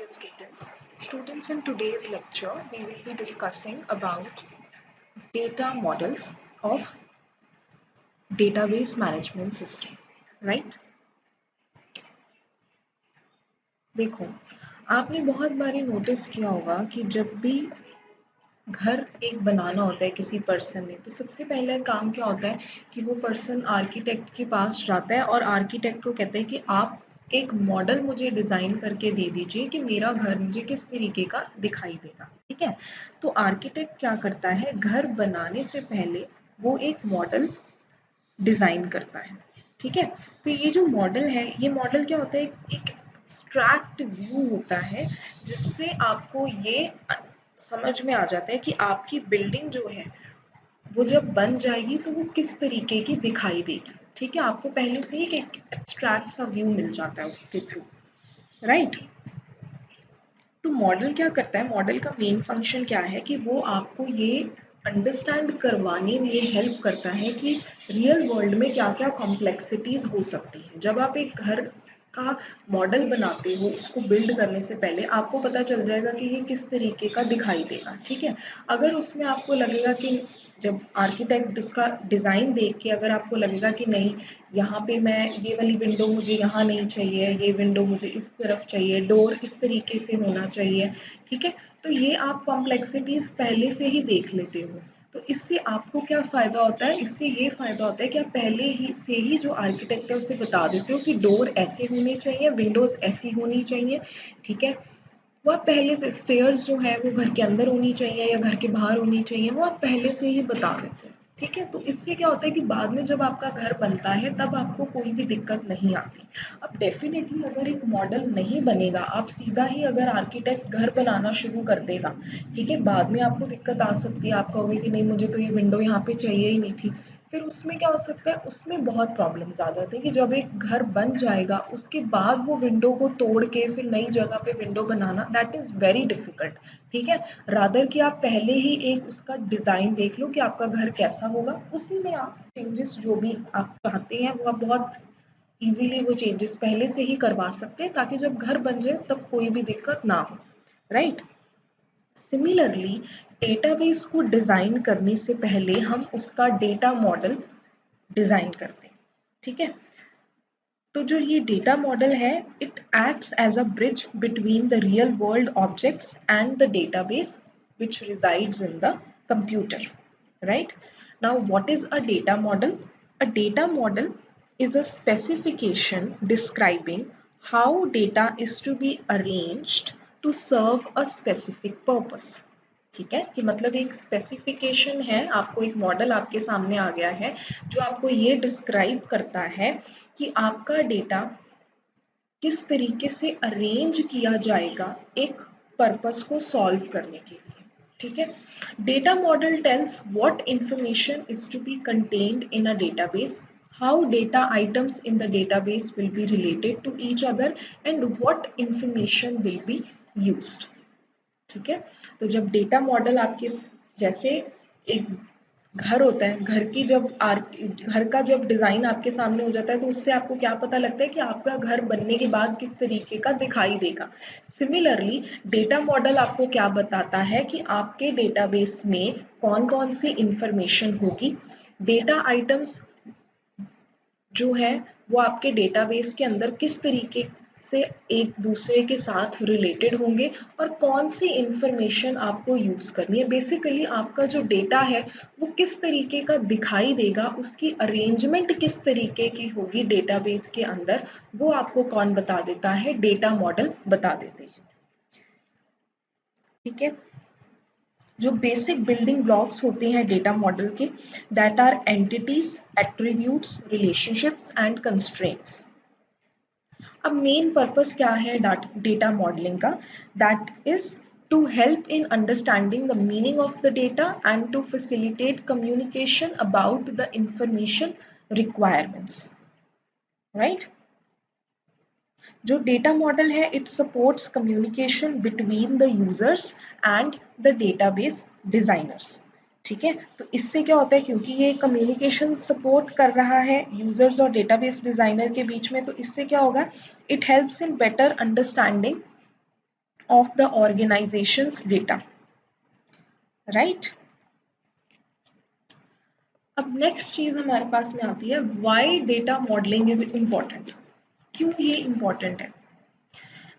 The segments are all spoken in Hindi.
dear students. Students, in today's lecture, we will be discussing about data models of database management system, right? देखो, आपने बहुत बारी नोटिस किया होगा कि जब भी घर एक बनाना होता है किसी पर्सन ने, तो सबसे पहले काम क्या होता है कि वो पर्सन आर्किटेक्ट के पास जाता है और आर्किटेक्ट को कहता है कि आप एक मॉडल मुझे डिज़ाइन करके दे दीजिए कि मेरा घर मुझे किस तरीके का दिखाई देगा, ठीक है। तो आर्किटेक्ट क्या करता है, घर बनाने से पहले वो एक मॉडल डिज़ाइन करता है, ठीक है। तो ये जो मॉडल है, ये मॉडल क्या होता है, एक एब्स्ट्रैक्ट व्यू होता है जिससे आपको ये समझ में आ जाता है कि आपकी बिल्डिंग जो है वो जब बन जाएगी तो वो किस तरीके की दिखाई देगी, ठीक है। आपको पहले से ही एक एब्स्ट्रैक्ट सा व्यू मिल जाता है उसके थ्रू, राइट। तो मॉडल क्या करता है, मॉडल का मेन फंक्शन क्या है कि वो आपको ये अंडरस्टैंड करवाने में हेल्प करता है कि रियल वर्ल्ड में क्या क्या कॉम्प्लेक्सिटीज हो सकती हैं। जब आप एक घर का मॉडल बनाते हो, उसको बिल्ड करने से पहले आपको पता चल जाएगा कि ये किस तरीके का दिखाई देगा, ठीक है। अगर उसमें आपको लगेगा कि जब आर्किटेक्ट उसका डिज़ाइन देख के अगर आपको लगेगा कि नहीं, यहाँ पे मैं ये वाली विंडो मुझे यहाँ नहीं चाहिए, ये विंडो मुझे इस तरफ चाहिए, डोर इस तरीके से होना चाहिए, ठीक है। तो ये आप कॉम्प्लेक्सिटीज पहले से ही देख लेते हो। तो इससे आपको क्या फ़ायदा होता है, इससे ये फ़ायदा होता है कि आप पहले ही से ही जो आर्किटेक्ट है उसे बता देते हो कि डोर ऐसे होने चाहिए, विंडोज़ ऐसी होनी चाहिए, ठीक है। वो आप पहले से स्टेयर्स जो है वो घर के अंदर होनी चाहिए या घर के बाहर होनी चाहिए, वो आप पहले से ही बता देते हैं, ठीक है। तो इससे क्या होता है कि बाद में जब आपका घर बनता है तब आपको कोई भी दिक्कत नहीं आती। अब डेफिनेटली अगर एक मॉडल नहीं बनेगा, आप सीधा ही अगर आर्किटेक्ट घर बनाना शुरू कर देगा, ठीक है, बाद में आपको दिक्कत आ सकती है। आप कहोगे कि नहीं, मुझे तो ये विंडो यहाँ पे चाहिए ही नहीं थी। फिर उसमें क्या हो सकता है, उसमें बहुत प्रॉब्लम्स आ जाती है कि जब एक घर बन जाएगा उसके बाद वो विंडो को तोड़ के फिर नई जगह पे window banana, that is very difficult, ठीक है। रादर कि आप पहले ही एक उसका डिज़ाइन देख लो कि आपका घर कैसा होगा, उसी में आप चेंजेस जो भी आप चाहते हैं वो आप बहुत इजीली वो चेंजेस पहले से ही करवा सकते हैं, ताकि जब घर बन जाए तब कोई भी दिक्कत ना हो, राइट। सिमिलरली डेटाबेस को डिज़ाइन करने से पहले हम उसका डेटा मॉडल डिज़ाइन करते हैं, ठीक है। तो जो ये डेटा मॉडल है, it acts as a bridge between the real world objects and the database which resides in the computer, right? Now, what is a data model? A data model is a specification describing how data is to be arranged to serve a specific purpose. ठीक है, कि मतलब एक स्पेसिफिकेशन है, आपको एक मॉडल आपके सामने आ गया है जो आपको ये डिस्क्राइब करता है कि आपका डेटा किस तरीके से अरेंज किया जाएगा एक पर्पस को सॉल्व करने के लिए, ठीक है। Data model tells what information is to be contained in a database, how data items in the database will be related to each other and what information will be used, ठीक है। तो जब डेटा मॉडल आपके, जैसे एक घर होता है, घर का जब डिज़ाइन आपके सामने हो जाता है तो उससे आपको क्या पता लगता है कि आपका घर बनने के बाद किस तरीके का दिखाई देगा। सिमिलरली डेटा मॉडल आपको क्या बताता है कि आपके डेटाबेस में कौन कौन सी इंफॉर्मेशन होगी, डेटा आइटम्स जो है वो आपके डेटाबेस के अंदर किस तरीके से एक दूसरे के साथ रिलेटेड होंगे और कौन सी इंफॉर्मेशन आपको यूज़ करनी है। बेसिकली आपका जो डेटा है वो किस तरीके का दिखाई देगा, उसकी अरेंजमेंट किस तरीके की होगी डेटाबेस के अंदर, वो आपको कौन बता देता है, डेटा मॉडल बता देते हैं, ठीक है। जो बेसिक बिल्डिंग ब्लॉक्स होते हैं डेटा मॉडल के, that are entities, attributes, relationships and constraints. अब मेन पर्पस क्या है डेटा मॉडलिंग का, that is to help in understanding the meaning of the data and to facilitate communication about the information requirements, right. जो डेटा मॉडल है, it supports communication between the users and the database designers, ठीक है। तो इससे क्या होता है, क्योंकि ये कम्युनिकेशन सपोर्ट कर रहा है यूजर्स और डेटाबेस डिजाइनर के बीच में, तो इससे क्या होगा, it helps in better understanding of the organization's data, right? अब नेक्स्ट चीज हमारे पास में आती है, why data modelling is important. क्यों ये इम्पोर्टेंट है?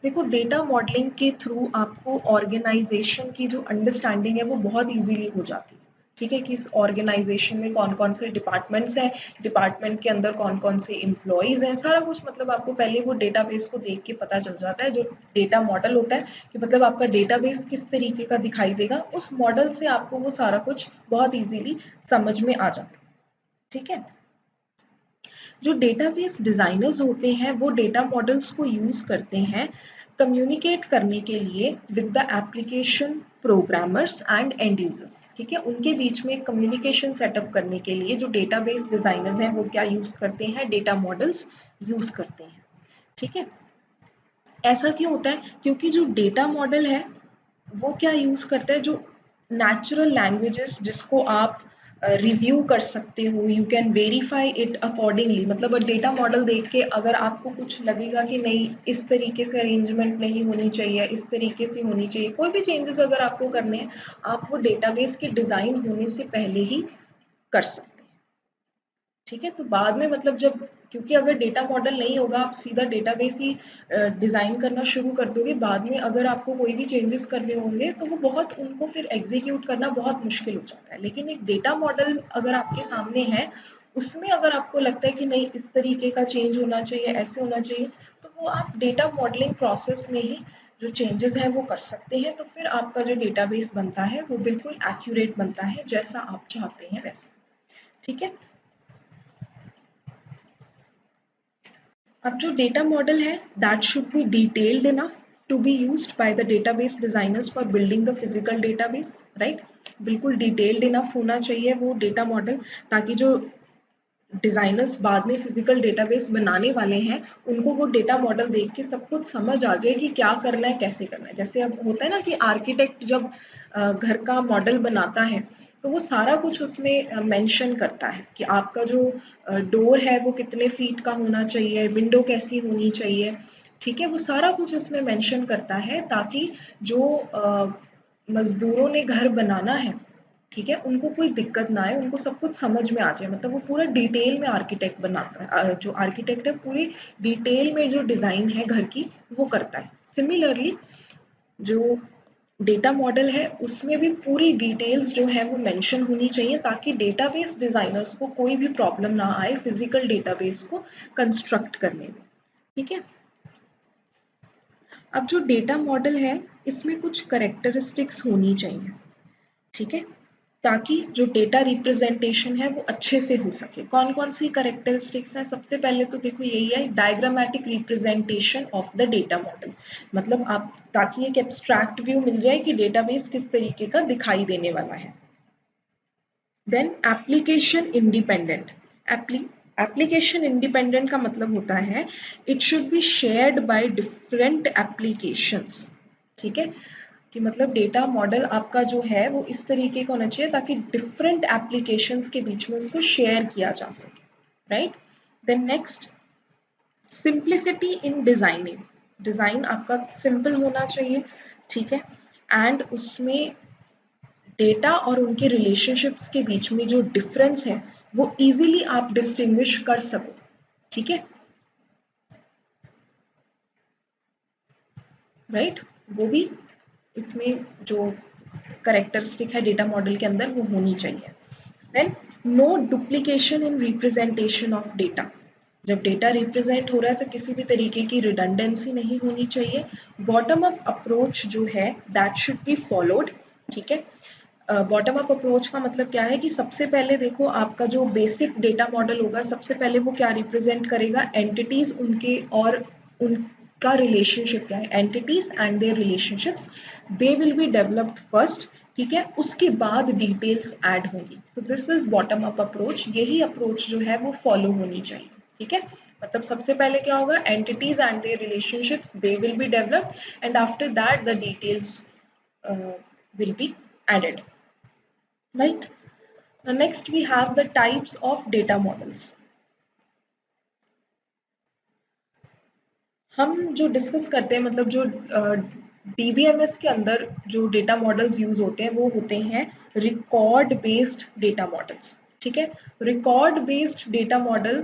देखो, डेटा मॉडलिंग के थ्रू आपको ऑर्गेनाइजेशन की जो अंडरस्टैंडिंग है वो बहुत इजीली हो जाती है। ठीक है, कि इस ऑर्गेनाइजेशन में कौन कौन से डिपार्टमेंट्स हैं, डिपार्टमेंट के अंदर कौन कौन से एम्प्लॉयज़ हैं, सारा कुछ मतलब आपको पहले वो डेटाबेस को देख के पता चल जाता है। जो डेटा मॉडल होता है कि मतलब आपका डेटाबेस किस तरीके का दिखाई देगा, उस मॉडल से आपको वो सारा कुछ बहुत ईजीली समझ में आ जाता है। ठीक है, जो डेटाबेस डिज़ाइनर्स होते हैं वो डेटा मॉडल्स को यूज़ करते हैं कम्युनिकेट करने के लिए with the application programmers and and users. ठीक है, उनके बीच में कम्युनिकेशन सेटअप करने के लिए जो डेटाबेस डिज़ाइनर्स हैं वो क्या यूज़ करते हैं, डेटा मॉडल्स यूज़ करते हैं। ठीक है, ऐसा क्यों होता है? क्योंकि जो डेटा मॉडल है वो क्या यूज़ करता है, जो नेचुरल लैंग्वेजेस जिसको आप रिव्यू कर सकते हो, you can verify it accordingly. मतलब डेटा मॉडल देख के अगर आपको कुछ लगेगा कि नहीं इस तरीके से अरेंजमेंट नहीं होनी चाहिए, इस तरीके से होनी चाहिए, कोई भी चेंजेस अगर आपको करने हैं, आप वो डेटाबेस के डिज़ाइन होने से पहले ही कर सकते हैं। ठीक है, तो बाद में मतलब जब, क्योंकि अगर डेटा मॉडल नहीं होगा आप सीधा डेटाबेस ही डिज़ाइन करना शुरू कर दोगे, बाद में अगर आपको कोई भी चेंजेस करने होंगे तो वो बहुत, उनको फिर एग्जीक्यूट करना बहुत मुश्किल हो जाता है। लेकिन एक डेटा मॉडल अगर आपके सामने है, उसमें अगर आपको लगता है कि नहीं इस तरीके का चेंज होना चाहिए, ऐसे होना चाहिए, तो वो आप डेटा मॉडलिंग प्रोसेस में ही जो चेंजेस हैं वो कर सकते हैं। तो फिर आपका जो डेटाबेस बनता है वो बिल्कुल एक्यूरेट बनता है, जैसा आप चाहते हैं वैसा। ठीक है, अब जो डेटा मॉडल है that should be detailed enough to be used by the database designers for building the physical database, right? बिल्कुल डिटेल्ड इनफ होना चाहिए वो डेटा मॉडल, ताकि जो डिजाइनर्स बाद में फिजिकल डेटाबेस बनाने वाले हैं उनको वो डेटा मॉडल देख के सब कुछ समझ आ जाए कि क्या करना है, कैसे करना है। जैसे अब होता है ना कि आर्किटेक्ट जब घर का मॉडल बनाता है तो वो सारा कुछ उसमें मेंशन करता है कि आपका जो डोर है वो कितने फीट का होना चाहिए, विंडो कैसी होनी चाहिए। ठीक है, वो सारा कुछ उसमें मेंशन करता है ताकि जो मजदूरों ने घर बनाना है, ठीक है, उनको कोई दिक्कत ना आए, उनको सब कुछ समझ में आ जाए। मतलब वो पूरा डिटेल में आर्किटेक्ट बनाता है, जो आर्किटेक्ट है पूरी डिटेल में जो डिज़ाइन है घर की वो करता है। सिमिलरली जो डेटा मॉडल है उसमें भी पूरी डिटेल्स जो है वो मेंशन होनी चाहिए ताकि डेटाबेस डिज़ाइनर्स को कोई भी प्रॉब्लम ना आए फिजिकल डेटाबेस को कंस्ट्रक्ट करने में। ठीक है, अब जो डेटा मॉडल है इसमें कुछ करेक्टरिस्टिक्स होनी चाहिए। ठीक है, ताकि जो डेटा रिप्रेजेंटेशन है वो अच्छे से हो सके। कौन कौन सी करेक्टरिस्टिक्स हैं? सबसे पहले तो देखो यही है, diagrammatic representation of the data model. मतलब आप, ताकि एक एब्स्ट्रैक्ट व्यू मिल जाए कि डेटाबेस किस तरीके का दिखाई देने वाला है। Then application independent. Application independent का मतलब होता है it should be shared by different applications. ठीक है, कि मतलब डेटा मॉडल आपका जो है वो इस तरीके का होना चाहिए ताकि डिफरेंट एप्लीकेशंस के बीच में उसको शेयर किया जा सके, right? Then next, simplicity in designing. Design आपका सिंपल होना चाहिए, ठीक है, एंड उसमें डेटा और उनके रिलेशनशिप्स के बीच में जो डिफरेंस है वो इजीली आप डिस्टिंग्विश कर सको। ठीक है, राइट? वो भी इसमें जो करेक्टरिस्टिक है डेटा मॉडल के अंदर वो होनी चाहिए। Then no duplication in representation of data. जब डेटा रिप्रेजेंट हो रहा है तो किसी भी तरीके की रिडंडेंसी नहीं होनी चाहिए। बॉटम अप अप्रोच जो है दैट शुड बी फॉलोड। ठीक है, बॉटम अप अप्रोच का मतलब क्या है कि सबसे पहले देखो आपका जो बेसिक डेटा मॉडल होगा सबसे पहले वो क्या रिप्रेजेंट करेगा, एंटिटीज उनके और उनका रिलेशनशिप क्या है, entities and there relationships they will be developed first. ठीक है, उसके बाद डिटेल्स ऐड होंगी। So this is bottom up approach, यही अप्रोच जो है वो फॉलो होनी चाहिए। ठीक है, मतलब सबसे पहले क्या होगा, entities and there relationships they will be developed and after that the details will be added, right? Now next we have the types of data models. हम जो डिस्कस करते हैं, मतलब जो डीबीएमएस के अंदर जो डेटा मॉडल्स यूज होते हैं वो होते हैं रिकॉर्ड बेस्ड डेटा मॉडल्स। ठीक है, record based data model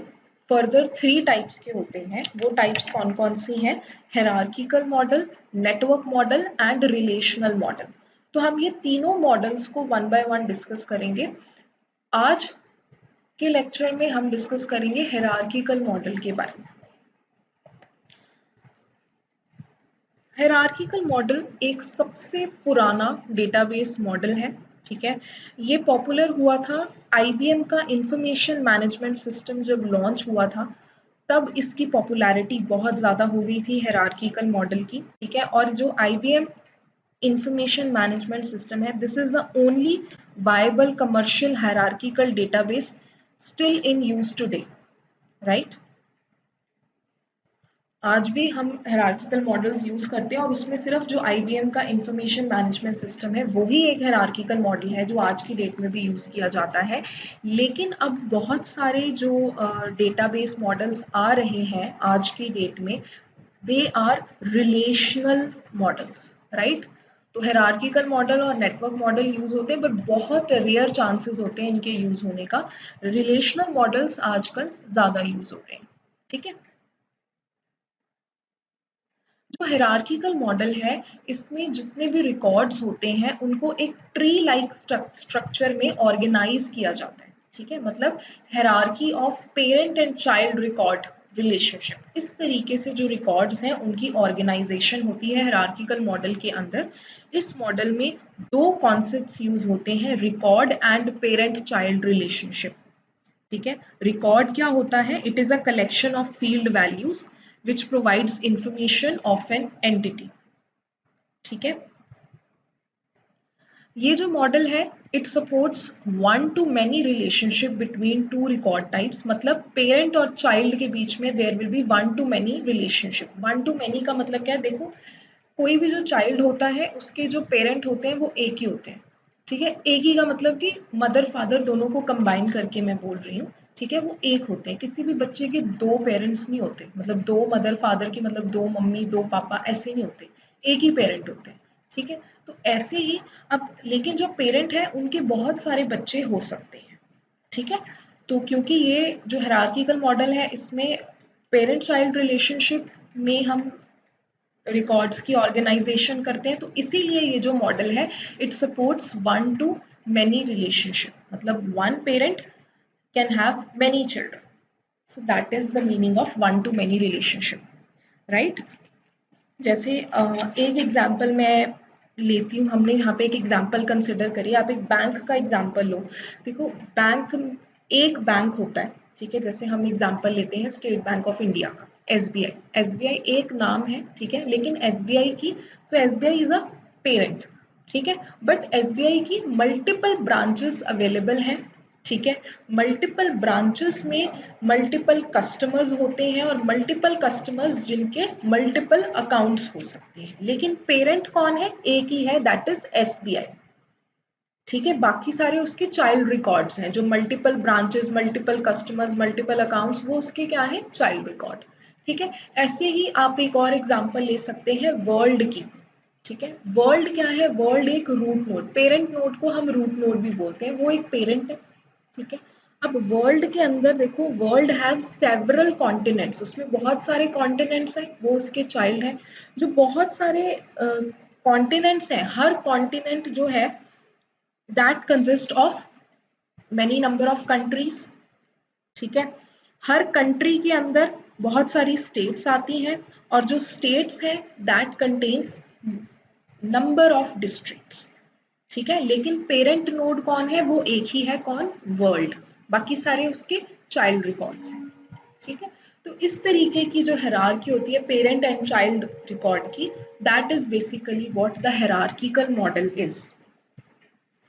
further 3 types के होते हैं। वो टाइप्स कौन कौन सी हैं? Hierarchical model, network model and relational model. तो हम ये तीनों मॉडल्स को वन बाय वन डिस्कस करेंगे। आज के लेक्चर में हम डिस्कस करेंगे हायरार्किकल मॉडल के बारे में। हायरार्किकल मॉडल एक सबसे पुराना डेटाबेस मॉडल है। ठीक है, ये पॉपुलर हुआ था आईबीएम का इंफॉर्मेशन मैनेजमेंट सिस्टम जब लॉन्च हुआ था, तब इसकी पॉपुलैरिटी बहुत ज़्यादा हो गई थी हायरार्किकल मॉडल की। ठीक है, और जो आईबीएम इंफॉर्मेशन मैनेजमेंट सिस्टम है, this is the only viable commercial hierarchical database still in use today, right. आज भी हम हायरार्किकल मॉडल्स यूज़ करते हैं और उसमें सिर्फ जो आईबीएम का इंफॉर्मेशन मैनेजमेंट सिस्टम है वही एक हायरार्किकल मॉडल है जो आज की डेट में भी यूज़ किया जाता है। लेकिन अब बहुत सारे जो डेटाबेस मॉडल्स आ रहे हैं आज की डेट में, they are relational models, right. तो हायरार्किकल मॉडल और नेटवर्क मॉडल यूज़ होते हैं, बट बहुत रेयर चांसेस होते हैं इनके यूज़ होने का। रिलेशनल मॉडल्स आजकल ज़्यादा यूज़ हो रहे हैं। ठीक है, जो हायरार्किकल मॉडल है, इसमें जितने भी रिकॉर्ड्स होते हैं उनको एक ट्री लाइक स्ट्रक्चर में ऑर्गेनाइज किया जाता है। ठीक है, मतलब hierarchy of parent and child record relationship, इस तरीके से जो रिकॉर्ड्स हैं उनकी ऑर्गेनाइजेशन होती है हायरार्किकल मॉडल के अंदर। इस मॉडल में दो कॉन्सेप्ट्स यूज होते हैं, record and parent child relationship. ठीक है, रिकॉर्ड क्या होता है? It is a collection of field values which provides information of an entity. ठीक है, ये जो मॉडल है, it supports one to many relationship between two record types. मतलब पेरेंट और चाइल्ड के बीच में there will be one to many relationship. One to many का मतलब क्या है? देखो, कोई भी जो चाइल्ड होता है उसके जो पेरेंट होते हैं वो एक ही होते हैं। ठीक है, एक ही का मतलब कि मदर फादर दोनों को कंबाइन करके मैं बोल रही हूँ। ठीक है, वो एक होते हैं। किसी भी बच्चे के दो पेरेंट्स नहीं होते, मतलब दो मदर फादर की मतलब दो मम्मी दो पापा ऐसे नहीं होते, एक ही पेरेंट होते हैं। ठीक है, तो ऐसे ही अब लेकिन जो पेरेंट है उनके बहुत सारे बच्चे हो सकते हैं। ठीक है, तो क्योंकि ये जो हायरार्किकल मॉडल है इसमें पेरेंट चाइल्ड रिलेशनशिप में हम रिकॉर्ड्स की ऑर्गेनाइजेशन करते हैं, तो इसीलिए ये जो मॉडल है, it supports one to many relationship. मतलब one parent can have many children, so that is the meaning of one to many relationship, right. जैसे एक एग्जांपल मैं लेती हूँ, हमने यहाँ पे एक एग्जांपल कंसिडर करिए। आप एक बैंक का एग्जांपल लो। देखो, बैंक, एक बैंक होता है। ठीक है, जैसे हम एग्जांपल लेते हैं स्टेट बैंक ऑफ इंडिया का, एसबीआई। एसबीआई एक नाम है, ठीक है, लेकिन एसबीआई की, तो एसबीआई इज अ पेरेंट। ठीक है, बट एसबीआई की मल्टीपल ब्रांचेस अवेलेबल हैं। ठीक है, मल्टीपल ब्रांचेस में मल्टीपल कस्टमर्स होते हैं और मल्टीपल कस्टमर्स जिनके मल्टीपल अकाउंट्स हो सकते हैं, लेकिन पेरेंट कौन है? एक ही है, दैट इज एसबीआई। ठीक है, बाकी सारे उसके चाइल्ड रिकॉर्ड्स हैं, जो multiple branches, multiple customers, multiple accounts, वो उसके क्या है? Child record. ठीक है, ऐसे ही आप एक और एग्जांपल ले सकते हैं वर्ल्ड की। ठीक है, वर्ल्ड क्या है? वर्ल्ड एक रूट नोड, पेरेंट नोड को हम रूट नोड भी बोलते हैं, वो एक पेरेंट है। ठीक है, अब वर्ल्ड के अंदर देखो, वर्ल्ड हैव सेवरल कॉन्टिनेंट्स, उसमें बहुत सारे कॉन्टिनेंट्स हैं, वो उसके चाइल्ड है। जो बहुत सारे कॉन्टिनेंट्स हैं, हर कॉन्टिनेंट जो है that consist of many number of countries. ठीक है, हर कंट्री के अंदर बहुत सारी स्टेट्स आती हैं, और जो स्टेट्स हैं that contains number of districts. ठीक है, लेकिन पेरेंट नोड कौन है? वो एक ही है, कौन? वर्ल्ड। बाकी सारे उसके चाइल्ड रिकॉर्ड्स हैं। ठीक है, तो इस तरीके की जो हायरार्की होती है पेरेंट एंड चाइल्ड रिकॉर्ड की, that is basically what the hierarchical model is.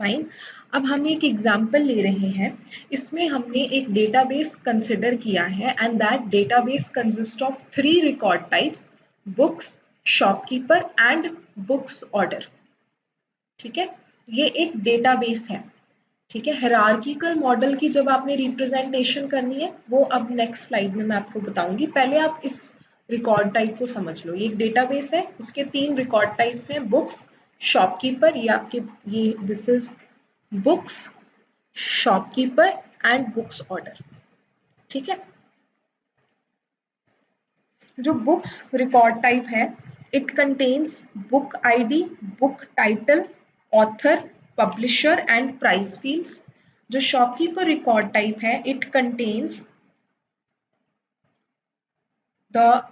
Fine, अब हम एक एग्जाम्पल ले रहे हैं। इसमें हमने एक डेटाबेस कंसिडर किया है, and that database consist of 3 record types: books, shopkeeper and books order. ठीक है, ये एक डेटाबेस है। ठीक है, हायरार्किकल मॉडल की जब आपने रिप्रेजेंटेशन करनी है, वो अब नेक्स्ट स्लाइड में मैं आपको बताऊंगी। पहले आप इस रिकॉर्ड टाइप को समझ लो। ये एक डेटाबेस है, उसके 3 रिकॉर्ड टाइप्स हैं, बुक्स, शॉपकीपर, ये आपके ये this is books, shopkeeper and books order. ठीक है। जो बुक्स रिकॉर्ड टाइप है, it contains book ID, book title, author, publisher and price fields. जो शॉपकीपर रिकॉर्ड टाइप है, it contains the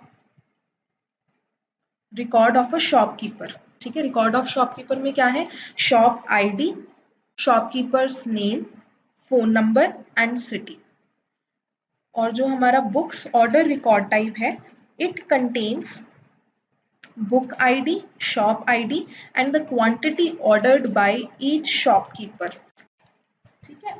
record of a shopkeeper. ठीक है, रिकॉर्ड ऑफ शॉपकीपर में क्या है, shop ID, shopkeepers name, phone number and city. और जो हमारा बुक्स ऑर्डर रिकॉर्ड टाइप है, it contains book ID, shop ID and the quantity ordered by each shopkeeper। ठीक है।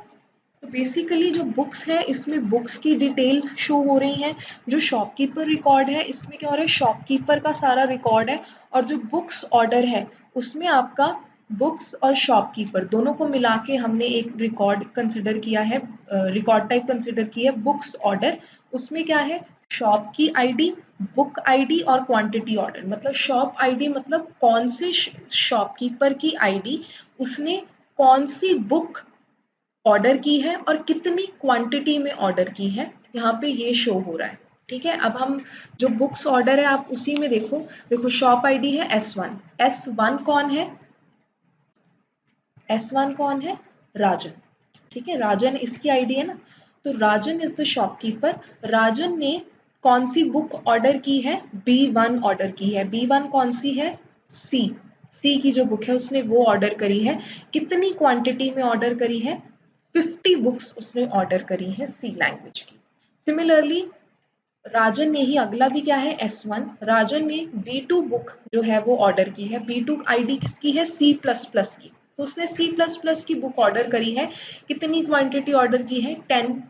तो बेसिकली जो बुक्स है इसमें बुक्स की डिटेल शो हो रही है, जो शॉपकीपर रिकॉर्ड है इसमें क्या हो रहा है, शॉपकीपर का सारा रिकॉर्ड है, और जो बुक्स ऑर्डर है उसमें आपका बुक्स और शॉपकीपर दोनों को मिला के हमने एक रिकॉर्ड कंसिडर किया है, रिकॉर्ड टाइप कंसिडर की है बुक्स ऑर्डर। उसमें क्या है, शॉप की आईडी, बुक आईडी और क्वांटिटी ऑर्डर। मतलब शॉप आईडी मतलब कौन से शॉपकीपर की आईडी, उसने कौन सी बुक ऑर्डर की है और कितनी क्वांटिटी में ऑर्डर की है, यहाँ पे ये शो हो रहा है। ठीक है। अब हम जो बुक्स ऑर्डर है आप उसी में देखो, देखो शॉप आईडी है S1, S1 कौन है, S1 कौन है, राजन। ठीक है, राजन इसकी आईडी है ना, तो राजन इज द शॉपकीपर। राजन ने कौन सी बुक ऑर्डर की है, B1 ऑर्डर की है। B1 कौन सी है, सी, सी की जो बुक है उसने वो ऑर्डर करी है। कितनी क्वांटिटी में ऑर्डर करी है, 50 बुक्स उसने ऑर्डर करी है सी लैंग्वेज की। सिमिलरली राजन ने ही अगला भी क्या है, S1, राजन ने B2 बुक जो है वो ऑर्डर की है। B2 आईडी किसकी है, C++ की, तो उसने C++ की बुक ऑर्डर करी है। कितनी क्वांटिटी ऑर्डर की है, 10।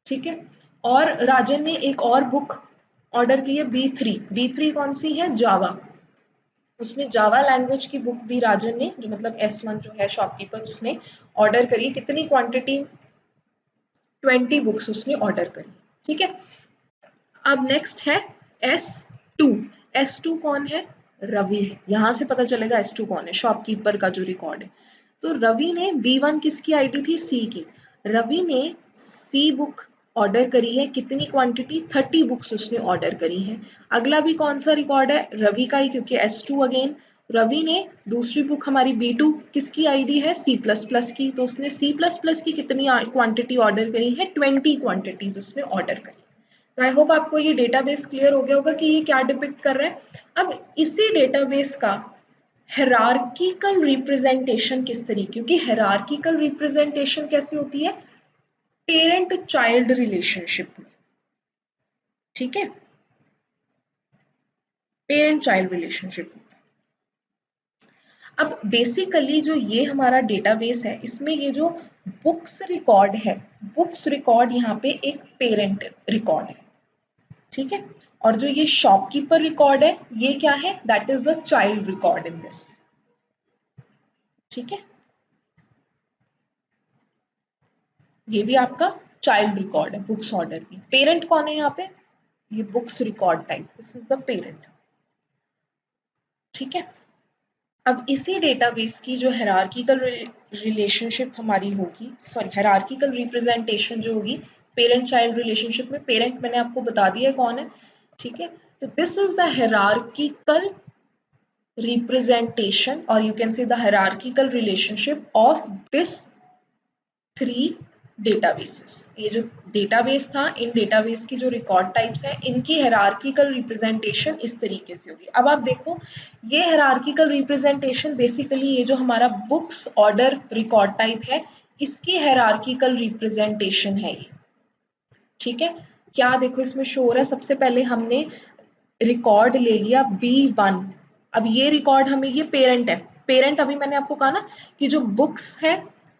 ठीक है। और राजन ने एक और बुक ऑर्डर की है B3, B3 कौन सी है, जावा। उसने जावा लैंग्वेज की बुक भी राजन ने, जो मतलब S1 जो है शॉपकीपर, उसने ऑर्डर करी। कितनी क्वांटिटी, 20 बुक्स उसने ऑर्डर करी। ठीक है। अब नेक्स्ट है S2। S2 कौन है, रवि है। यहां से पता चलेगा S2 कौन है, शॉपकीपर का जो रिकॉर्ड है। तो रवि ने B1 किसकी आईडी थी, सी की। रवि ने सी बुक ऑर्डर करी है, कितनी क्वांटिटी, 30 बुक्स उसने ऑर्डर करी है। अगला भी कौन सा रिकॉर्ड है, रवि का ही, क्योंकि S2 अगेन। रवि ने दूसरी बुक हमारी B2 किसकी आईडी है, C++ की, तो उसने C++ की कितनी क्वांटिटी ऑर्डर करी है, 20 क्वांटिटीज उसने ऑर्डर करी। तो आई होप आपको ये डेटाबेस क्लियर हो गया होगा कि ये क्या डिपिक्ट कर रहा है। अब इसी डेटाबेस का हायरार्किकल रिप्रेजेंटेशन किस तरीके, क्योंकि हायरार्किकल रिप्रेजेंटेशन कैसे होती है, पेरेंट चाइल्ड रिलेशनशिप में। ठीक है, पेरेंट चाइल्ड रिलेशनशिप में। अब बेसिकली जो ये हमारा डेटाबेस है इसमें ये जो बुक्स रिकॉर्ड है, बुक्स रिकॉर्ड यहाँ पे एक पेरेंट रिकॉर्ड है। ठीक है। और जो ये शॉपकीपर रिकॉर्ड है ये क्या है, that is the child record in this. ठीक है, ये भी आपका चाइल्ड रिकॉर्ड है बुक्स ऑर्डर की। पेरेंट कौन है यहाँ पे, ये books record type, this is the parent. ठीक है। अब इसी डेटाबेस की जो हायरार्किकल रिलेशनशिप हमारी होगी, सॉरी हायरार्किकल रिप्रेजेंटेशन जो होगी पेरेंट चाइल्ड रिलेशनशिप में, पेरेंट मैंने आपको बता दिया है कौन है। ठीक है। तो this is the hierarchical representation, or you can say the hierarchical relationship of this three databases। ये जो डेटाबेस था, इन डेटाबेस की जो रिकॉर्ड टाइप्स हैं इनकी हायरार्किकल रिप्रेजेंटेशन इस तरीके से होगी। अब आप देखो ये हायरार्किकल रिप्रेजेंटेशन बेसिकली ये जो हमारा बुक्स ऑर्डर रिकॉर्ड टाइप है इसकी हायरार्किकल रिप्रेजेंटेशन है ये। ठीक है। क्या देखो इसमें शो हो रहा है, सबसे पहले हमने रिकॉर्ड ले लिया B1। अब ये रिकॉर्ड हमें, ये पेरेंट है, पेरेंट अभी मैंने आपको कहा ना कि जो बुक्स है,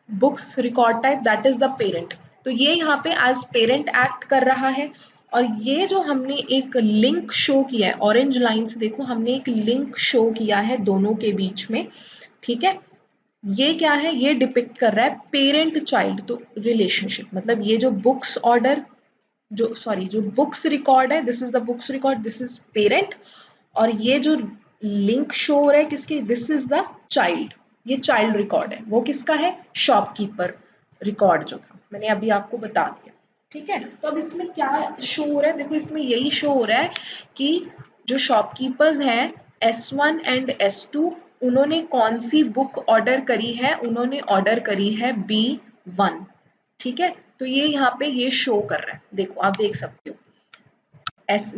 books record type that is the parent, तो ये यहाँ पे एज पेरेंट एक्ट कर रहा है। और ये जो हमने एक लिंक शो किया है, ऑरेंज लाइन से देखो हमने एक लिंक शो किया है दोनों के बीच में। ठीक है, ये क्या है, ये डिपिक्ट कर रहा है पेरेंट चाइल्ड तो रिलेशनशिप। मतलब ये जो बुक्स ऑर्डर जो बुक्स रिकॉर्ड है, this is the books record, this is parent, और ये जो लिंक शो हो रहा है किसकी, दिस इज द चाइल्ड, ये चाइल्ड रिकॉर्ड है। वो किसका है, शॉपकीपर रिकॉर्ड जो था, मैंने अभी आपको बता दिया। ठीक है, तो अब इसमें क्या शो हो रहा है, देखो इसमें यही शो हो रहा है कि जो शॉपकीपर्स हैं S1 एंड S2, उन्होंने कौन सी बुक ऑर्डर करी है, उन्होंने ऑर्डर करी है B1। ठीक है, तो ये यहाँ पे ये शो कर रहा है, देखो आप देख सकते हो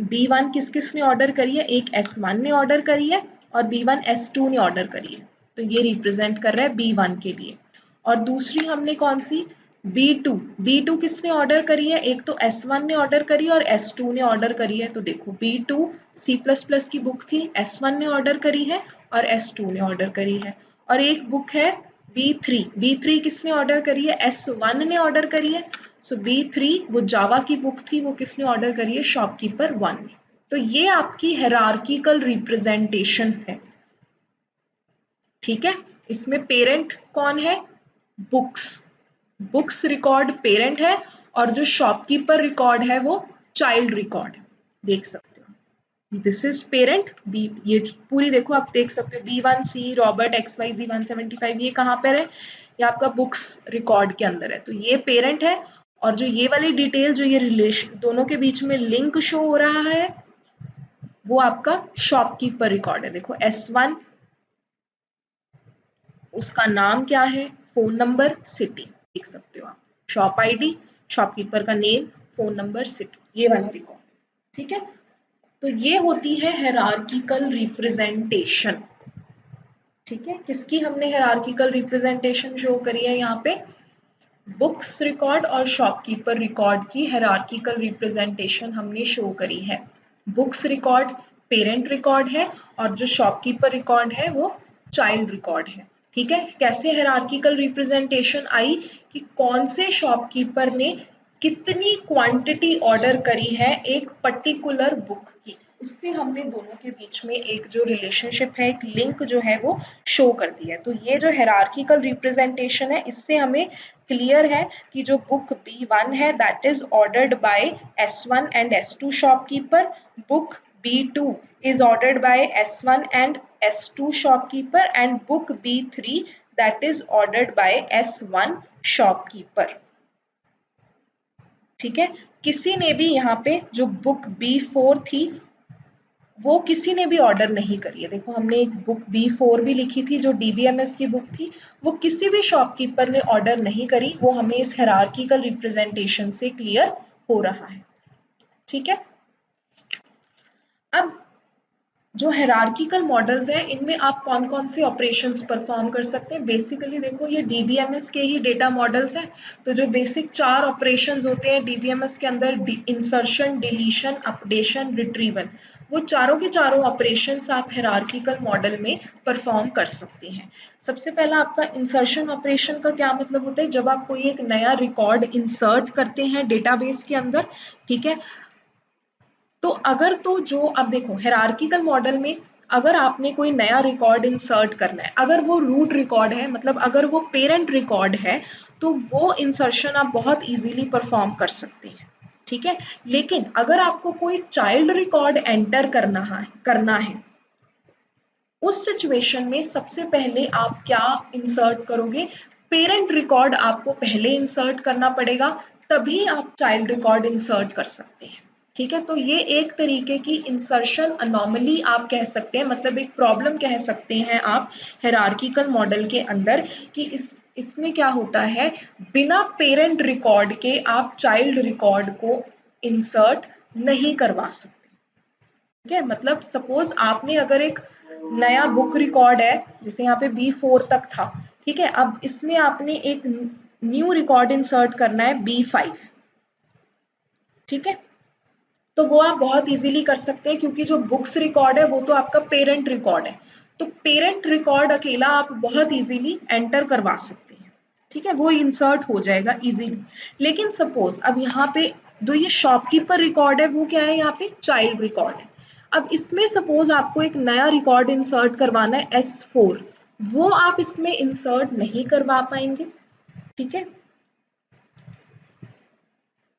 B1 किस किस ने ऑर्डर करी है, एक S1 ने ऑर्डर करी है और B1 S2 ने ऑर्डर करी है, तो ये रिप्रेजेंट कर रहा है B1 के लिए। और दूसरी हमने कौन सी, B2 किसने ऑर्डर करी है, एक तो S1 ने ऑर्डर करी है और S2 ने ऑर्डर करी है, तो देखो B2 C++ की बुक थी, S1 ने ऑर्डर करी है और S2 ने ऑर्डर करी है। और एक बुक है B3 किसने ऑर्डर करी है, S1 ने ऑर्डर करी है, सो B3 वो जावा की बुक थी, वो किसने ऑर्डर करी है, शॉपकीपर 1 ने। तो ये आपकी हायरार्किकल रिप्रेजेंटेशन है। ठीक है, इसमें पेरेंट कौन है, बुक्स रिकॉर्ड पेरेंट है, और जो शॉपकीपर रिकॉर्ड है वो चाइल्ड रिकॉर्ड है, देख सकते हो दिस इज पेरेंट बी, ये पूरी देखो आप देख सकते हो B1C रॉबर्ट XYZ 175, ये कहाँ पर है, ये आपका बुक्स रिकॉर्ड के अंदर है, तो ये पेरेंट है। और जो ये वाली डिटेल, जो ये रिलेशन दोनों के बीच में लिंक शो हो रहा है, वो आपका शॉपकीपर रिकॉर्ड है। देखो S1 उसका नाम क्या है, फोन नंबर, सिटी, देख सकते हो आप, शॉप आईडी, शॉपकीपर का नेम, फोन नंबर, सिटी, ये वाला रिकॉर्ड। ठीक है, तो ये होती है हायरार्किकल रिप्रेजेंटेशन। ठीक है, किसकी हमने हायरार्किकल रिप्रेजेंटेशन शो करी है यहाँ पे, बुक्स रिकॉर्ड और शॉपकीपर रिकॉर्ड की हायरार्किकल रिप्रेजेंटेशन हमने शो करी है। बुक्स रिकॉर्ड पेरेंट रिकॉर्ड है और जो शॉपकीपर रिकॉर्ड है वो चाइल्ड रिकॉर्ड है। ठीक है, कैसे हायरार्किकल रिप्रेजेंटेशन आई कि कौन से शॉपकीपर ने कितनी क्वांटिटी ऑर्डर करी है एक पर्टिकुलर बुक की, उससे हमने दोनों के बीच में एक जो रिलेशनशिप है, एक लिंक जो है वो शो कर दिया है। तो ये जो हायरार्किकल रिप्रेजेंटेशन है, इससे हमें क्लियर है कि जो बुक B1 है that is ordered bye S1 and S2 shopkeeper, book B2 is ordered by S1 and S2 shopkeeper, and book B3 that is ordered by S1 shopkeeper। ठीक है, किसी ने भी यहाँ पे जो बुक B4 थी वो किसी ने भी ऑर्डर नहीं करी है। देखो हमने एक बुक B4 भी लिखी थी जो DBMS की बुक थी, वो किसी भी शॉपकीपर ने ऑर्डर नहीं करी, वो हमें इस हायरार्किकल रिप्रेजेंटेशन से क्लियर हो रहा है। ठीक है, अब जो हायरार्किकल मॉडल्स हैं इनमें आप कौन कौन से ऑपरेशंस परफॉर्म कर सकते हैं, बेसिकली देखो ये DBMS के ही डेटा मॉडल्स हैं। तो जो बेसिक 4 ऑपरेशंस होते हैं DBMS के अंदर, इंसर्शन, डिलीशन, अपडेशन, रिट्रीवल, वो चारों के चारों ऑपरेशंस आप हायरार्किकल मॉडल में परफॉर्म कर सकते हैं। सबसे पहला आपका इंसर्शन ऑपरेशन का क्या मतलब होता है, जब आप कोई एक नया रिकॉर्ड इंसर्ट करते हैं डेटाबेस के अंदर। ठीक है, तो अगर तो जो अब देखो हायरार्किकल मॉडल में अगर आपने कोई नया रिकॉर्ड इंसर्ट करना है, अगर वो रूट रिकॉर्ड है, मतलब अगर वो पेरेंट रिकॉर्ड है, तो वो इंसर्शन आप बहुत इजीली परफॉर्म कर सकते हैं। ठीक है, लेकिन अगर आपको कोई चाइल्ड रिकॉर्ड एंटर करना है उस सिचुएशन में सबसे पहले आप क्या इंसर्ट करोगे, पेरेंट रिकॉर्ड आपको पहले इंसर्ट करना पड़ेगा, तभी आप चाइल्ड रिकॉर्ड इंसर्ट कर सकते हैं। ठीक है, तो ये एक तरीके की इंसर्शन अनोमली आप कह सकते हैं, मतलब एक प्रॉब्लम कह सकते हैं आप हायरार्किकल मॉडल के अंदर, कि इसमें क्या होता है, बिना पेरेंट रिकॉर्ड के आप चाइल्ड रिकॉर्ड को इंसर्ट नहीं करवा सकते। ठीक है, मतलब सपोज आपने अगर एक नया बुक रिकॉर्ड है, जैसे यहाँ पे B4 तक था, ठीक है, अब इसमें आपने एक न्यू रिकॉर्ड इंसर्ट करना है B5। ठीक है, तो वो आप बहुत इजीली कर सकते हैं, क्योंकि जो बुक्स रिकॉर्ड है वो तो आपका पेरेंट रिकॉर्ड है, तो पेरेंट रिकॉर्ड अकेला आप बहुत इजीली एंटर करवा सकते हैं। ठीक है, वो इंसर्ट हो जाएगा इजीली। लेकिन सपोज अब यहाँ पे जो ये शॉपकीपर रिकॉर्ड है वो क्या है, यहाँ पे चाइल्ड रिकॉर्ड है। अब इसमें सपोज आपको एक नया रिकॉर्ड इंसर्ट करवाना है S4, वो आप इसमें इंसर्ट नहीं करवा पाएंगे। ठीक है,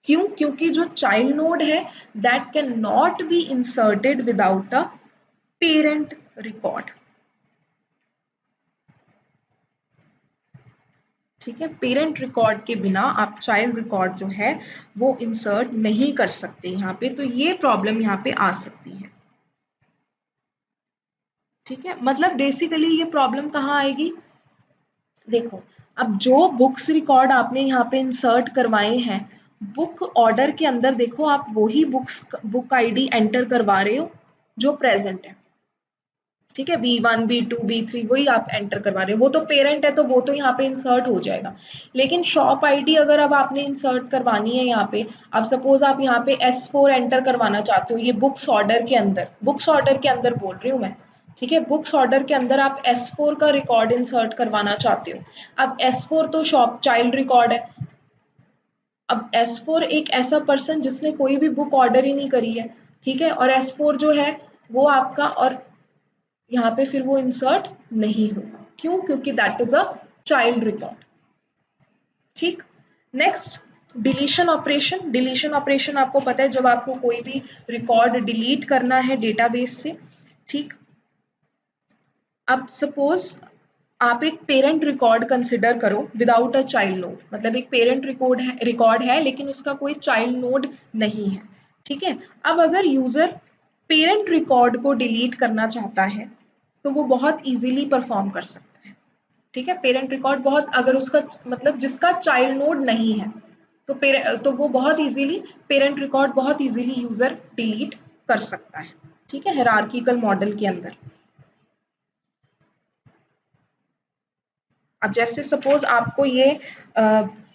क्यों? क्योंकि जो चाइल्ड नोड है that can not be inserted without a parent record. ठीक है, पेरेंट रिकॉर्ड के बिना आप चाइल्ड रिकॉर्ड जो है वो इंसर्ट नहीं कर सकते यहाँ पे, तो ये प्रॉब्लम यहाँ पे आ सकती है। ठीक है, मतलब बेसिकली ये प्रॉब्लम कहाँ आएगी? देखो, अब जो बुक्स रिकॉर्ड आपने यहाँ पे इंसर्ट करवाए हैं, बुक ऑर्डर के अंदर देखो आप वही बुक आईडी एंटर करवा रहे हो जो प्रेजेंट है। ठीक है, B1 B2 B3 वही आप एंटर करवा रहे हो, वो तो पेरेंट है तो वो तो यहाँ पे इंसर्ट हो जाएगा। लेकिन शॉप आईडी अगर अब आपने इंसर्ट करवानी है यहाँ पे, अब सपोज आप यहाँ पे S4 एंटर करवाना चाहते हो, ये बुक्स ऑर्डर के अंदर बोल रही हूँ मैं। ठीक है, बुक्स ऑर्डर के अंदर आप S4 का रिकॉर्ड इंसर्ट करवाना चाहते हो। अब S4 तो शॉप चाइल्ड रिकॉर्ड है। अब S4 एक ऐसा पर्सन जिसने कोई भी बुक ऑर्डर ही नहीं करी है। ठीक है, और S4 जो है वो आपका, और यहाँ पे फिर वो इंसर्ट नहीं होगा। क्यों? क्योंकि that is a child record. ठीक, next deletion operation. Deletion operation आपको पता है, जब आपको कोई भी रिकॉर्ड डिलीट करना है डेटाबेस से। ठीक, अब सपोज आप एक पेरेंट रिकॉर्ड कंसिडर करो विदाउट अ चाइल्ड नोड, मतलब एक पेरेंट रिकॉर्ड है लेकिन उसका कोई चाइल्ड नोड नहीं है। ठीक है, अब अगर यूजर पेरेंट रिकॉर्ड को डिलीट करना चाहता है तो वो बहुत इजीली परफॉर्म कर सकता है। ठीक है, पेरेंट रिकॉर्ड बहुत, अगर उसका मतलब जिसका चाइल्ड नोड नहीं है तो वो बहुत इजीली पेरेंट रिकॉर्ड बहुत इजीली यूजर डिलीट कर सकता है। ठीक है, हायरार्किकल मॉडल के अंदर। अब जैसे सपोज आपको ये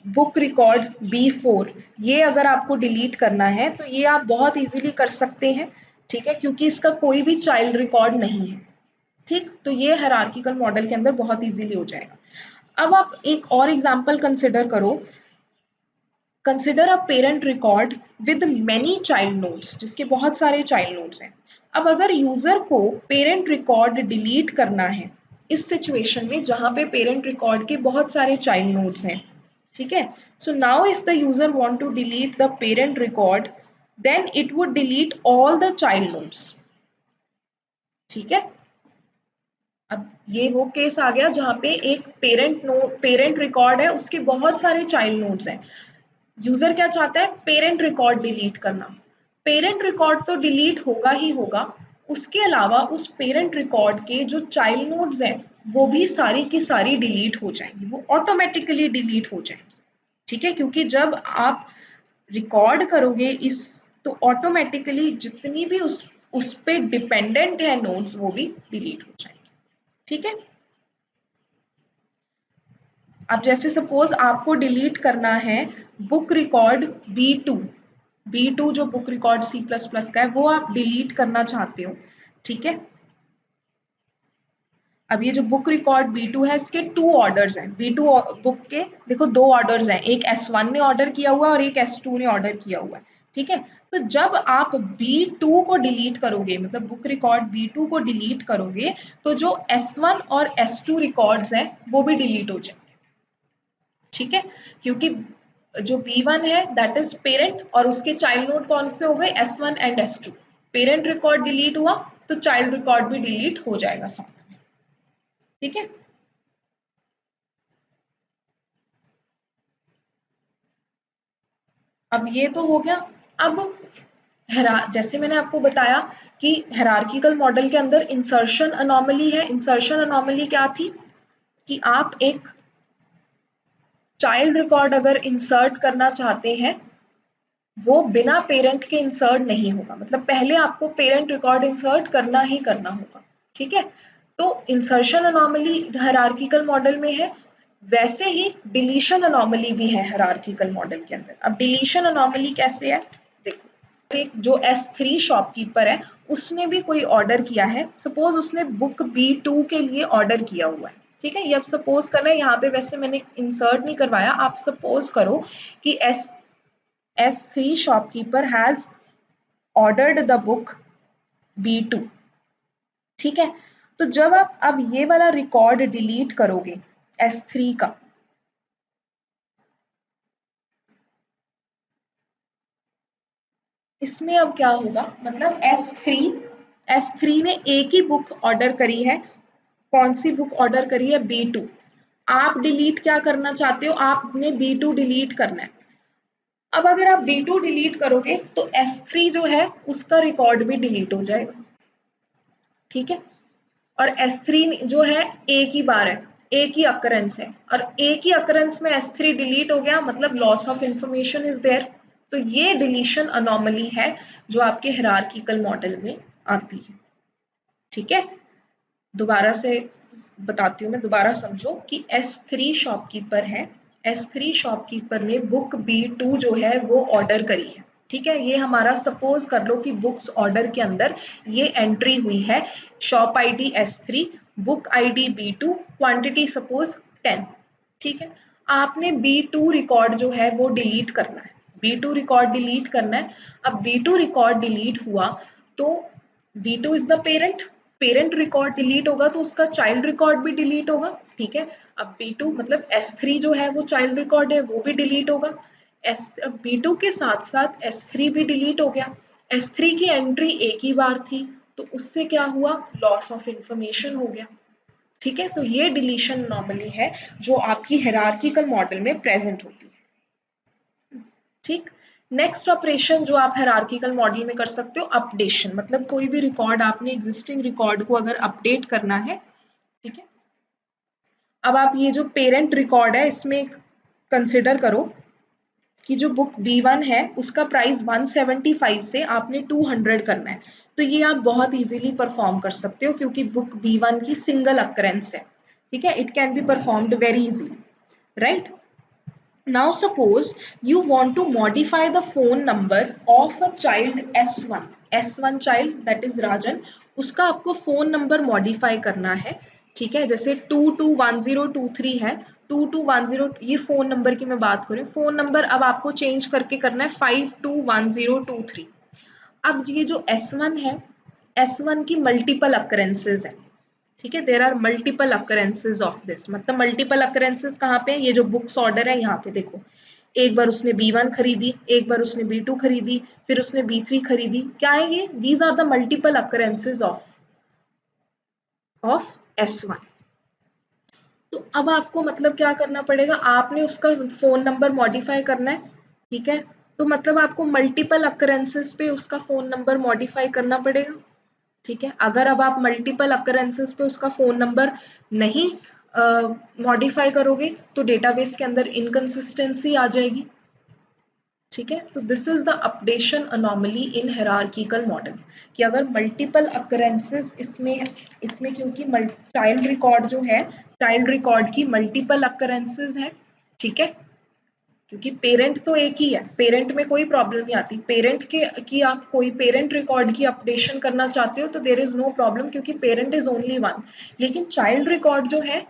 बुक रिकॉर्ड B4 ये अगर आपको डिलीट करना है तो ये आप बहुत इजीली कर सकते हैं। ठीक है, क्योंकि इसका कोई भी चाइल्ड रिकॉर्ड नहीं है। ठीक, तो ये हायरार्किकल मॉडल के अंदर बहुत इजीली हो जाएगा। अब आप एक और एग्जांपल कंसिडर करो। Consider a parent record with many child nodes, जिसके बहुत सारे चाइल्ड नोड्स हैं। अब अगर यूजर को पेरेंट रिकॉर्ड डिलीट करना है इस सिचुएशन में जहां पे पेरेंट रिकॉर्ड के बहुत सारे चाइल्ड नोड्स हैं। ठीक है, so now if the user want to delete the parent record then it would delete all the child nodes. ठीक है, अब ये वो केस आ गया जहां पे एक पेरेंट रिकॉर्ड है, उसके बहुत सारे चाइल्ड नोड्स हैं। यूजर क्या चाहता है? पेरेंट रिकॉर्ड डिलीट करना। पेरेंट रिकॉर्ड तो डिलीट होगा ही होगा, उसके अलावा उस पेरेंट रिकॉर्ड के जो चाइल्ड नोड्स हैं वो भी सारी की सारी डिलीट हो जाएंगी, वो ऑटोमेटिकली डिलीट हो जाएंगी। ठीक है, क्योंकि जब आप रिकॉर्ड करोगे इस, तो ऑटोमेटिकली जितनी भी उस पे डिपेंडेंट है नोड्स वो भी डिलीट हो जाएंगे। ठीक है, अब जैसे सपोज आपको डिलीट करना है बुक रिकॉर्ड B2, B2 जो बुक रिकॉर्ड C++ का है वो आप डिलीट करना चाहते हो। ठीक है, अब ये जो बुक रिकॉर्ड B2 है इसके 2 ऑर्डर्स हैं। B2 बुक के देखो 2 ऑर्डर्स हैं, एक S1 ने ऑर्डर किया हुआ है और एक S2 ने ऑर्डर किया हुआ है। ठीक है, तो जब आप B2 को डिलीट करोगे, मतलब बुक रिकॉर्ड B2 को डिलीट करोगे, तो जो S1 और S2 रिकॉर्ड्स हैं वो भी डिलीट हो जाएंगे। ठीक है, क्योंकि जो B1 है दैट इज पेरेंट और उसके चाइल्ड नोड कौन से हो गए? S1 and S2। Parent record delete हुआ तो चाइल्ड रिकॉर्ड भी डिलीट हो जाएगा साथ में। ठीक है, अब ये तो हो गया। अब जैसे मैंने आपको बताया कि हायरार्किकल मॉडल के अंदर इंसर्शन अनोमली है। इंसर्शन अनोमली क्या थी कि आप एक चाइल्ड रिकॉर्ड अगर इंसर्ट करना चाहते हैं वो बिना पेरेंट के इंसर्ट नहीं होगा, मतलब पहले आपको पेरेंट रिकॉर्ड इंसर्ट करना ही करना होगा। ठीक है, तो इंसर्शन अनोमली हायरार्किकल मॉडल में है, वैसे ही डिलीशन अनोमली भी है हायरार्किकल मॉडल के अंदर। अब डिलीशन अनोमली कैसे है? देखो, एक जो S3 शॉपकीपर है उसने भी कोई ऑर्डर किया है, सपोज उसने बुक B2 के लिए ऑर्डर किया हुआ है। ठीक है, ये अब सपोज करना है, यहाँ पे वैसे मैंने इंसर्ट नहीं करवाया, आप सपोज करो कि S3 shopkeeper has ordered the book B2। ठीक है, तो जब आप अब ये वाला रिकॉर्ड डिलीट करोगे S3 का, इसमें अब क्या होगा, मतलब S3 ने एक ही बुक ऑर्डर करी है। कौन सी बुक ऑर्डर करी है? B2। आप डिलीट क्या करना चाहते हो? आपने B2 डिलीट करना है। अब अगर आप B2 डिलीट करोगे तो S3 जो है उसका रिकॉर्ड भी डिलीट हो जाएगा, ठीक है। और S3 जो है एक ही बार है, एक ही अकरेंस है, और एक ही अकरेंस में S3 डिलीट हो गया, मतलब loss of information is there. तो ये डिलीशन अनोमली है जो आपके हायरार्किकल मॉडल में आती है, ठीक है। दोबारा से बताती हूँ मैं, दोबारा समझो कि S3 शॉपकीपर है। S3 शॉपकीपर ने बुक B2 जो है वो ऑर्डर करी है, ठीक है। ये हमारा सपोज कर लो कि बुक्स ऑर्डर के अंदर ये एंट्री हुई है, shop ID S3, book ID B2, quantity suppose 10, ठीक है। आपने B2 रिकॉर्ड जो है वो डिलीट करना है, B2 रिकॉर्ड डिलीट करना है। अब B2 रिकॉर्ड डिलीट हुआ तो B2 is the parent, parent record delete होगा तो उसका चाइल्ड रिकॉर्ड भी डिलीट होगा, ठीक है। अब B2 मतलब S3 जो है वो चाइल्ड रिकॉर्ड है, वो भी डिलीट होगा। B2 के साथ साथ S3 भी डिलीट हो गया। S3 की एंट्री एक ही बार थी तो उससे क्या हुआ, लॉस ऑफ इंफॉर्मेशन हो गया, ठीक है। तो ये डिलीशन नॉर्मली है जो आपकी हायरार्किकल मॉडल में प्रेजेंट होती है, ठीक। नेक्स्ट ऑपरेशन जो आप हायरार्किकल मॉडल में कर सकते हो, अपडेशन, मतलब कोई भी रिकॉर्ड, आपने एग्जिस्टिंग रिकॉर्ड को अगर अपडेट करना है, ठीक है। अब आप ये जो पेरेंट रिकॉर्ड है इसमें कंसिडर करो कि जो बुक B1 है उसका प्राइस 175 से आपने 200 करना है। तो ये आप बहुत इजीली परफॉर्म कर सकते हो क्योंकि बुक B1 की सिंगल अकरेंस है, ठीक है। It can be performed very easily, right. Now suppose you want to modify the phone number of a child S1, S1 child that is Rajan, उसका आपको फोन नंबर मॉडिफाई करना है, ठीक है। जैसे 221023 है, 2210, ये फोन नंबर की मैं बात करूँ, फोन नंबर अब आपको चेंज करके करना है 521023। अब ये जो S1 है, S1 की मल्टीपल अकरेंसेज है, ठीक है। There are multiple occurrences of this, मतलब मल्टीपल अकरेंसेज कहाँ पे है, ये जो बुक्स ऑर्डर है यहाँ पे देखो, एक बार उसने B1 खरीदी, एक बार उसने B2 खरीदी, फिर उसने B3 खरीदी, क्या है ये, these are the multiple occurrences of S1। तो अब आपको मतलब क्या करना पड़ेगा, आपने उसका फोन नंबर मॉडिफाई करना है, ठीक है। तो मतलब आपको मल्टीपल अकरेंसेस पे उसका फोन नंबर मॉडिफाई करना पड़ेगा, ठीक है। अगर अब आप मल्टीपल अकरेंसेस पे उसका फोन नंबर नहीं मॉडिफाई करोगे तो डेटाबेस के अंदर इनकंसिस्टेंसी आ जाएगी, ठीक है। तो this is the updation anomaly in hierarchical model, कि अगर मल्टीपल अकरेंसेस इसमें क्योंकि चाइल्ड रिकॉर्ड जो है, चाइल्ड रिकॉर्ड की मल्टीपल अकरेंसेस है, ठीक है। क्योंकि पेरेंट तो एक ही है, पेरेंट में कोई प्रॉब्लम नहीं आती, पेरेंट के की आप कोई पेरेंट रिकॉर्ड की अपडेशन करना चाहते हो तो देयर इज नो प्रॉब्लम क्योंकि पेरेंट इज ओनली वन। लेकिन चाइल्ड रिकॉर्ड जो है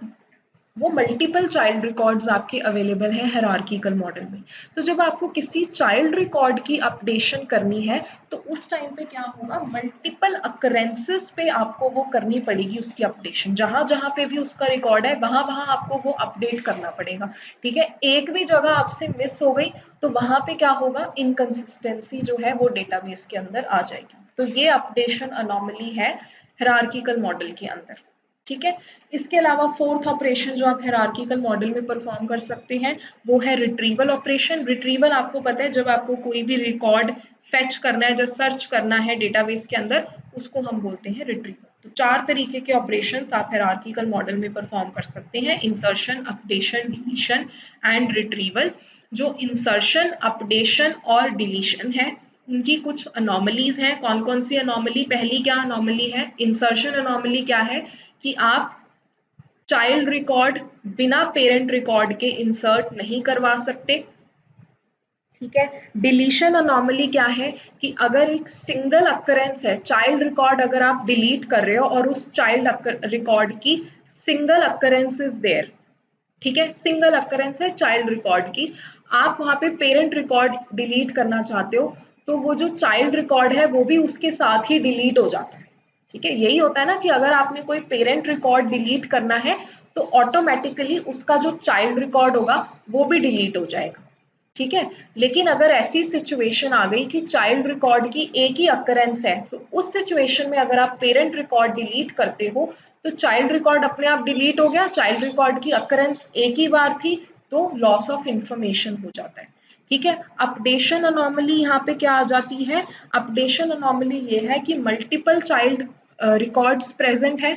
वो मल्टीपल चाइल्ड रिकॉर्ड्स आपके अवेलेबल हैं हायरार्किकल मॉडल में। तो जब आपको किसी चाइल्ड रिकॉर्ड की अपडेशन करनी है तो उस टाइम पे क्या होगा, मल्टीपल अकरेंसेस पे आपको वो करनी पड़ेगी उसकी अपडेशन, जहां जहां पे भी उसका रिकॉर्ड है वहां वहां आपको वो अपडेट करना पड़ेगा, ठीक है। एक भी जगह आपसे मिस हो गई तो वहां पे क्या होगा, इनकंसिस्टेंसी जो है वो डेटाबेस के अंदर आ जाएगी। तो ये अपडेशन अनोमली है हायरार्किकल मॉडल के अंदर, ठीक है। इसके अलावा फोर्थ ऑपरेशन जो आप हायरार्किकल मॉडल में परफॉर्म कर सकते हैं वो है रिट्रीवल ऑपरेशन। रिट्रीवल आपको पता है, जब आपको कोई भी रिकॉर्ड फेच करना है, जब सर्च करना है डेटाबेस के अंदर, उसको हम बोलते हैं रिट्रीवल। तो 4 तरीके के ऑपरेशंस आप हायरार्किकल मॉडल में परफॉर्म कर सकते हैं, insertion, updation, deletion and retrieval. जो इंसर्शन, अपडेशन और डिलीशन है उनकी कुछ अनोमलीज हैं। कौन कौन सी अनोमली, पहली क्या अनोमली है, इंसर्शन अनोमली क्या है कि आप चाइल्ड रिकॉर्ड बिना पेरेंट रिकॉर्ड के इंसर्ट नहीं करवा सकते, ठीक है। डिलीशन अनोमली क्या है कि अगर एक सिंगल अकरेंस है, चाइल्ड रिकॉर्ड अगर आप डिलीट कर रहे हो और उस चाइल्ड रिकॉर्ड की सिंगल अकरेंस इज देयर, ठीक है, सिंगल अकरेंस है चाइल्ड रिकॉर्ड की, आप वहां पे पेरेंट रिकॉर्ड डिलीट करना चाहते हो तो वो जो चाइल्ड रिकॉर्ड है वो भी उसके साथ ही डिलीट हो जाता है, ठीक है। यही होता है ना कि अगर आपने कोई पेरेंट रिकॉर्ड डिलीट करना है तो ऑटोमेटिकली उसका जो चाइल्ड रिकॉर्ड होगा वो भी डिलीट हो जाएगा, ठीक है। लेकिन अगर ऐसी सिचुएशन आ गई कि चाइल्ड रिकॉर्ड की एक ही अकरेंस है, तो उस सिचुएशन में अगर आप पेरेंट रिकॉर्ड डिलीट करते हो तो चाइल्ड रिकॉर्ड अपने आप डिलीट हो गया, चाइल्ड रिकॉर्ड की अकरेंस एक ही बार थी, तो लॉस ऑफ इंफॉर्मेशन हो जाता है। ठीक है। अपडेशन अनोमली यहाँ पे क्या आ जाती है? अपडेशन अनोमली ये है कि मल्टीपल चाइल्ड रिकॉर्ड्स प्रेजेंट है,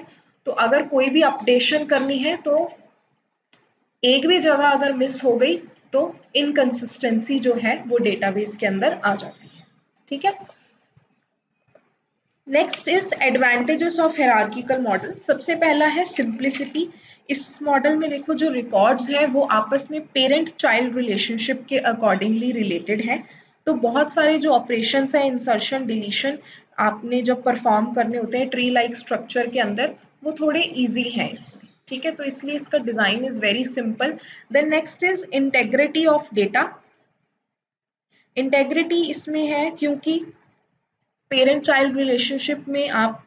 तो अगर कोई भी अपडेशन करनी है तो एक भी जगह अगर मिस हो गई तो इनकंसिस्टेंसी जो है वो डेटाबेस के अंदर आ जाती है। ठीक है। Next is advantages of hierarchical model. सबसे पहला है सिंप्लिसिटी। इस मॉडल में देखो जो रिकॉर्ड्स हैं वो आपस में पेरेंट चाइल्ड रिलेशनशिप के अकॉर्डिंगली रिलेटेड है, तो बहुत सारे जो ऑपरेशंस हैं इंसर्शन डिलीशन आपने जब परफॉर्म करने होते हैं ट्री लाइक स्ट्रक्चर के अंदर, वो थोड़े इजी हैं इसमें। ठीक है, तो इसलिए इसका design is very simple. Then next is integrity of data. Integrity इसमें है क्योंकि पेरेंट चाइल्ड रिलेशनशिप में आप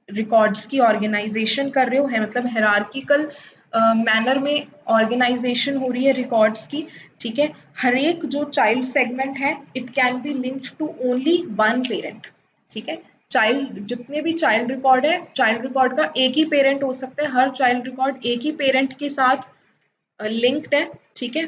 रिकॉर्ड्स की ऑर्गेनाइजेशन कर रहे हो, है मतलब हायरार्किकल मैनर में ऑर्गेनाइजेशन हो रही है रिकॉर्ड्स की। ठीक है। हर एक जो चाइल्ड सेगमेंट है it can be linked to only one parent. ठीक है। चाइल्ड जितने भी चाइल्ड रिकॉर्ड है, चाइल्ड रिकॉर्ड का एक ही पेरेंट हो सकता है, हर चाइल्ड रिकॉर्ड एक ही पेरेंट के साथ लिंक्ड है। ठीक है।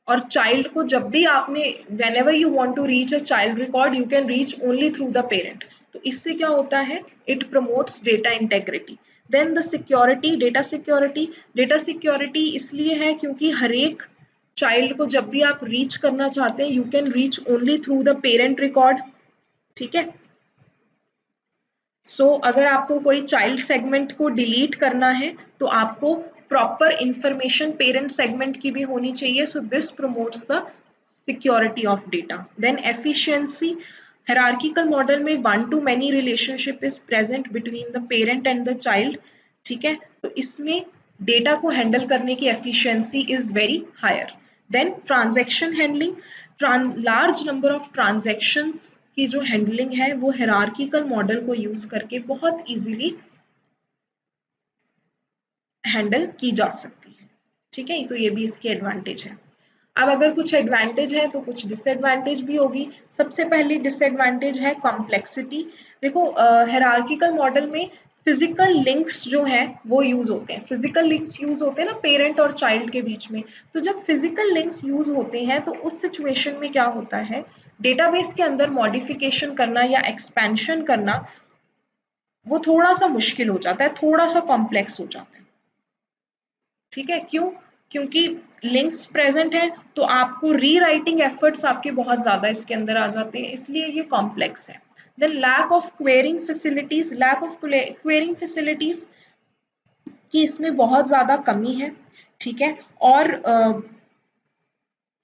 और चाइल्ड को जब भी आपने whenever you want to reach a child record you can reach only through the parent। तो इससे क्या होता है? it promotes data integrity। then the security, data security इसलिए है क्योंकि हर एक चाइल्ड को जब भी आप रीच करना चाहते हैं you can reach only through the parent record. ठीक है। सो अगर आपको कोई चाइल्ड सेगमेंट को डिलीट करना है तो आपको प्रॉपर इंफॉर्मेशन पेरेंट सेगमेंट की भी होनी चाहिए, so this promotes the security of data. Then efficiency. Hierarchical model में one to many relationship is present between the parent and the child. ठीक है, तो इसमें डेटा को हैंडल करने की efficiency is very higher. Then transaction handling. Large number of transactions की जो हैंडलिंग है वो हायरार्किकल मॉडल को यूज करके बहुत इजीली हैंडल की जा सकती है। ठीक है, तो ये भी इसकी एडवांटेज है। अब अगर कुछ एडवांटेज है तो कुछ डिसएडवांटेज भी होगी। सबसे पहली डिसएडवांटेज है कॉम्प्लेक्सिटी। देखो हायरार्किकल मॉडल में फिजिकल लिंक्स जो हैं वो यूज होते हैं, फिजिकल लिंक्स यूज होते हैं ना पेरेंट और चाइल्ड के बीच में। तो जब फिजिकल लिंक्स यूज होते हैं तो उस सिचुएशन में क्या होता है, डेटाबेस के अंदर मॉडिफिकेशन करना या एक्सपेंशन करना वो थोड़ा सा मुश्किल हो जाता है, थोड़ा सा कॉम्प्लेक्स हो जाता है। ठीक है, क्यों? क्योंकि लिंक्स प्रेजेंट है तो आपको रीराइटिंग एफर्ट्स आपके बहुत ज्यादा इसके अंदर आ जाते हैं, इसलिए ये कॉम्प्लेक्स है। Then lack of querying facilities. Lack of querying facilities की इसमें बहुत ज्यादा कमी है। ठीक है। और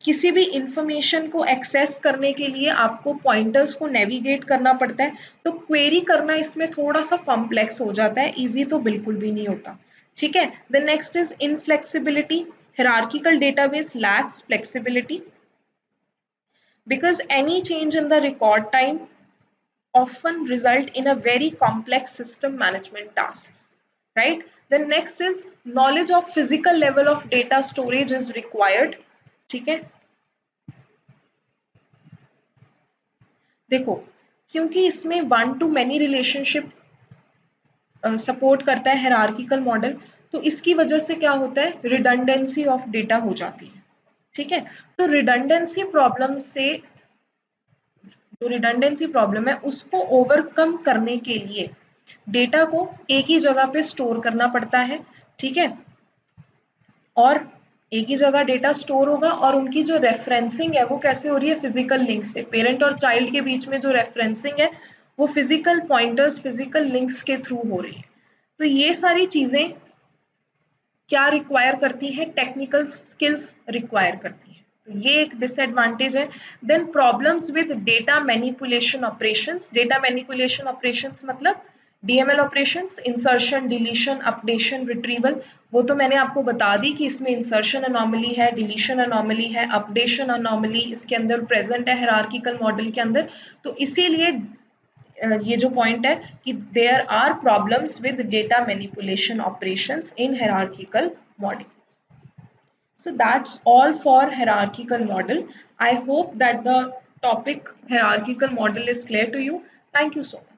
किसी भी इंफॉर्मेशन को एक्सेस करने के लिए आपको पॉइंटर्स को नेविगेट करना पड़ता है, तो क्वेरी करना इसमें थोड़ा सा कॉम्प्लेक्स हो जाता है, इजी तो बिल्कुल भी नहीं होता। ठीक है। The next is inflexibility. Hierarchical database lakhs flexibility because any change in the record time often result in a very complex system management tasks, right? Then next is knowledge of physical level of data storage is required। ठीक है। देखो क्योंकि इसमें one to many relationship support करता है हायरार्किकल मॉडल, तो इसकी वजह से क्या होता है, रिडंडेंसी ऑफ डेटा हो जाती है। ठीक है। तो रिडंडेंसी प्रॉब्लम से, जो रिडंडेंसी प्रॉब्लम है उसको ओवरकम करने के लिए डेटा को एक ही जगह पे स्टोर करना पड़ता है। ठीक है। और एक ही जगह डेटा स्टोर होगा और उनकी जो रेफरेंसिंग है वो कैसे हो रही है, फिजिकल लिंक से। पेरेंट और चाइल्ड के बीच में जो रेफरेंसिंग है वो फिजिकल पॉइंटर्स, फिजिकल लिंक्स के थ्रू हो रही है। तो ये सारी चीजें क्या रिक्वायर करती है, टेक्निकल स्किल्स रिक्वायर करती है, तो ये एक डिसएडवांटेज है। Then problems with data manipulation operations. Data manipulation operations मतलब DML operations, insertion deletion updation retrieval. वो तो मैंने आपको बता दी कि इसमें इंसर्शन अनोमली है, डिलीशन अनोमली है, अपडेशन अनोमली इसके अंदर प्रेजेंट है हायरार्किकल मॉडल के अंदर। तो इसीलिए ये जो पॉइंट है कि there are problems with data manipulation operations in hierarchical model. So that's all for hierarchical model. I hope that the topic hierarchical model is clear to you. Thank you so much.